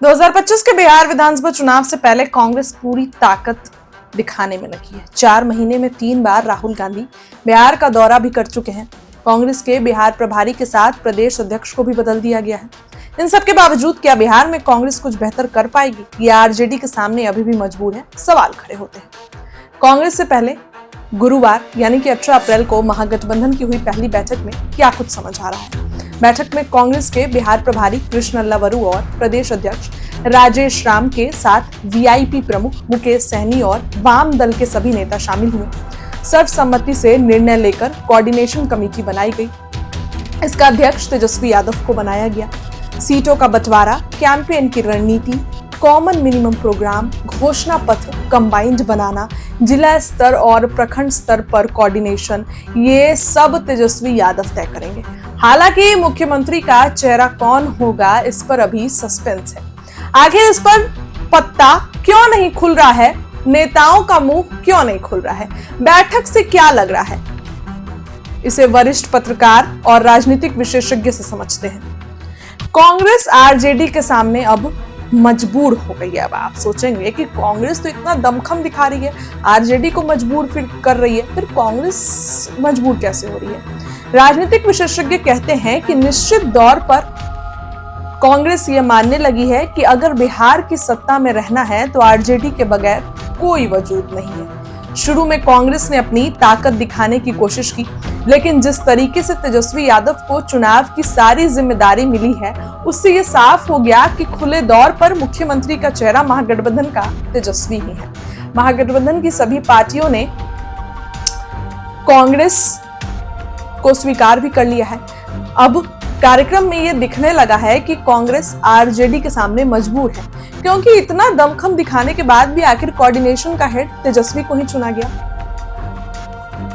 2025 के बिहार विधानसभा चुनाव से पहले कांग्रेस पूरी ताकत दिखाने में लगी है। 4 महीने में 3 बार राहुल गांधी बिहार का दौरा भी कर चुके हैं। कांग्रेस के बिहार प्रभारी के साथ प्रदेश अध्यक्ष को भी बदल दिया गया है। इन सब के बावजूद क्या बिहार में कांग्रेस कुछ बेहतर कर पाएगी या आरजेडी के सामने अभी भी मजबूर है? सवाल खड़े होते हैं। कांग्रेस से पहले गुरुवार यानी कि 18 अप्रैल को महागठबंधन की हुई पहली बैठक में क्या कुछ समझ आ रहा है। बैठक में कांग्रेस के बिहार प्रभारी कृष्णलल्ला वरू और प्रदेश अध्यक्ष राजेश राम के साथ वीआईपी प्रमुख मुकेश सहनी और वाम दल के सभी नेता शामिल हुए। सर्वसम्मति से निर्णय लेकर कोऑर्डिनेशन कमेटी बनाई गई। इसका अध्यक्ष तेजस्वी यादव को बनाया गया। सीटों का बंटवारा, कैंपेन की रणनीति, कॉमन मिनिमम प्रोग्राम, घोषणा पत्र कंबाइंड बनाना, जिला स्तर और प्रखंड स्तर पर कोऑर्डिनेशन, ये सब तेजस्वी यादव तय करेंगे। हालांकि मुख्यमंत्री का चेहरा कौन होगा, इस पर अभी सस्पेंस है। आखिर इस पर पत्ता क्यों नहीं खुल रहा है? नेताओं का मुंह क्यों नहीं खुल रहा है? बैठक से क्या लग रहा है? इसे वरिष्ठ पत्रकार और राजनीतिक विशेषज्ञ से समझते हैं। कांग्रेस आरजेडी के सामने अब मजबूर हो गई है। अब आप सोचेंगे कि कांग्रेस तो इतना दमखम दिखा रही है, आरजेडी को मजबूर फिर कर रही है, फिर कांग्रेस मजबूर कैसे हो रही है? राजनीतिक विशेषज्ञ कहते हैं कि निश्चित दौर पर कांग्रेस ये मानने लगी है कि अगर बिहार की सत्ता में रहना है तो आरजेडी के बगैर कोई वजूद नहीं है। शुरू में कांग्रेस ने अपनी ताकत दिखाने की कोशिश की, लेकिन जिस तरीके से तेजस्वी यादव को चुनाव की सारी जिम्मेदारी मिली है, उससे ये साफ हो गया कि खुले दौर पर मुख्यमंत्री का चेहरा महागठबंधन का तेजस्वी ही है। महागठबंधन की सभी पार्टियों ने कांग्रेस को स्वीकार भी कर लिया है। अब कार्यक्रम में ये दिखने लगा है कि कांग्रेस आरजेडी के सामने मजबूर है, क्योंकि इतना दमखम दिखाने के बाद भी आखिर कोऑर्डिनेशन का हेड तेजस्वी को ही चुना गया।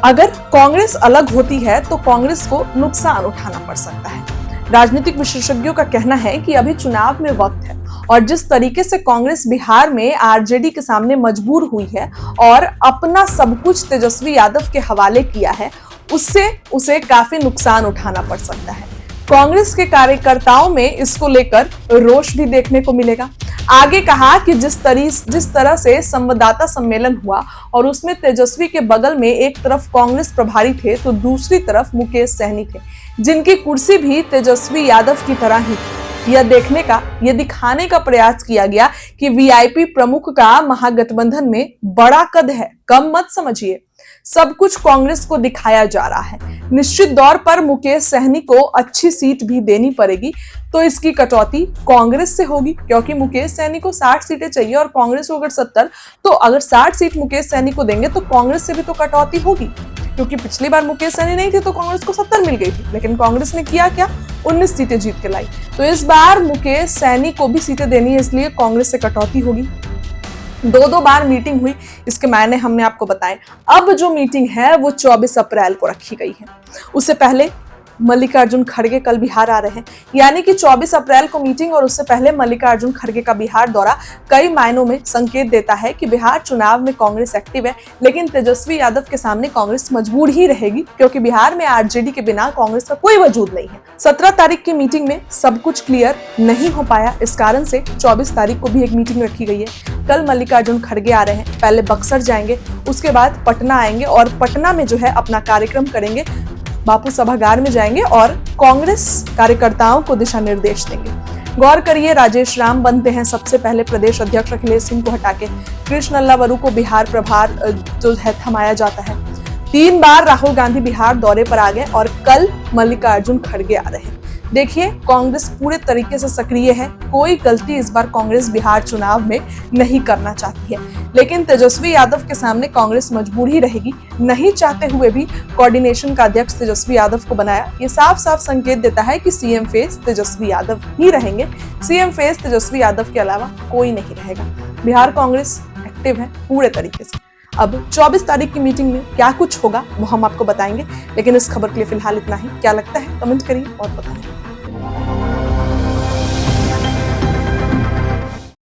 अगर कांग्रेस अलग होती है तो कांग्रेस को नुकसान उठाना पड़ सकता है। राजनीतिक विशेषज्ञों का कहना है कि अभी चुनाव में वक्त है और जिस तरीके से कांग्रेस बिहार में आरजेडी के सामने मजबूर हुई है और अपना सब कुछ तेजस्वी यादव के हवाले किया है, उससे उसे काफी नुकसान उठाना पड़ सकता है। कांग्रेस के कार्यकर्ताओं में इसको लेकर रोष भी देखने को मिलेगा। आगे कहा कि जिस तरह से संवाददाता सम्मेलन हुआ और उसमें तेजस्वी के बगल में एक तरफ कांग्रेस प्रभारी थे तो दूसरी तरफ मुकेश सहनी थे, जिनकी कुर्सी भी तेजस्वी यादव की तरह ही थी। यह दिखाने का प्रयास किया गया कि वीआईपी प्रमुख का महागठबंधन में बड़ा कद है। कम मत समझिए, सब कुछ कांग्रेस को दिखाया जा रहा है। निश्चित दौर पर मुकेश सहनी को अच्छी सीट भी देनी पड़ेगी, तो इसकी कटौती कांग्रेस से होगी, क्योंकि मुकेश सहनी को 60 सीटें चाहिए और कांग्रेस को अगर 70, तो अगर 60 सीट मुकेश सहनी को देंगे तो कांग्रेस से भी तो कटौती होगी, क्योंकि पिछली बार मुकेश सहनी नहीं थे तो कांग्रेस को 70 मिल गई थी, लेकिन कांग्रेस ने किया क्या? 19 सीटें जीत के लाई। तो इस बार मुकेश सहनी को भी सीटें देनी है, इसलिए कांग्रेस से कटौती होगी। 2 बार मीटिंग हुई, इसके मायने हमने आपको बताए। अब जो मीटिंग है वो 24 अप्रैल को रखी गई है। उससे पहले मल्लिकार्जुन खड़गे कल बिहार आ रहे हैं, यानी कि 24 अप्रैल को मीटिंग और उससे पहले मल्लिकार्जुन खड़गे का बिहार दौरा कई मायनों में संकेत देता है कि बिहार चुनाव में कांग्रेस एक्टिव है, लेकिन तेजस्वी यादव के सामने कांग्रेस मजबूर ही रहेगी, क्योंकि बिहार में आरजेडी के बिना कांग्रेस का कोई वजूद नहीं है। 17 तारीख की मीटिंग में सब कुछ क्लियर नहीं हो पाया, इस कारण से 24 तारीख को भी एक मीटिंग रखी गई है। कल मल्लिकार्जुन खड़गे आ रहे हैं, पहले बक्सर जाएंगे, उसके बाद पटना आएंगे और पटना में जो है अपना कार्यक्रम करेंगे, बापू सभागार में जाएंगे और कांग्रेस कार्यकर्ताओं को दिशा निर्देश देंगे। गौर करिए, राजेश राम बनते हैं सबसे पहले प्रदेश अध्यक्ष। अखिलेश सिंह को हटा के कृष्णलल्ला वरू को बिहार प्रभार जो है थमाया जाता है। 3 बार राहुल गांधी बिहार दौरे पर आ गए और कल मल्लिकार्जुन खड़गे आ रहे हैं। देखिए, कांग्रेस पूरे तरीके से सक्रिय है। कोई गलती इस बार कांग्रेस बिहार चुनाव में नहीं करना चाहती है, लेकिन तेजस्वी यादव के सामने कांग्रेस मजबूर ही रहेगी। नहीं चाहते हुए भी कोऑर्डिनेशन का अध्यक्ष तेजस्वी यादव को बनाया। ये साफ साफ संकेत देता है कि सीएम फेस तेजस्वी यादव ही रहेंगे। सीएम फेस तेजस्वी यादव के अलावा कोई नहीं रहेगा। बिहार कांग्रेस एक्टिव है पूरे तरीके से। अब 24 तारीख की मीटिंग में क्या कुछ होगा वो हम आपको बताएंगे, लेकिन इस खबर के लिए फिलहाल इतना ही। क्या लगता है कमेंट करिए और बताएं।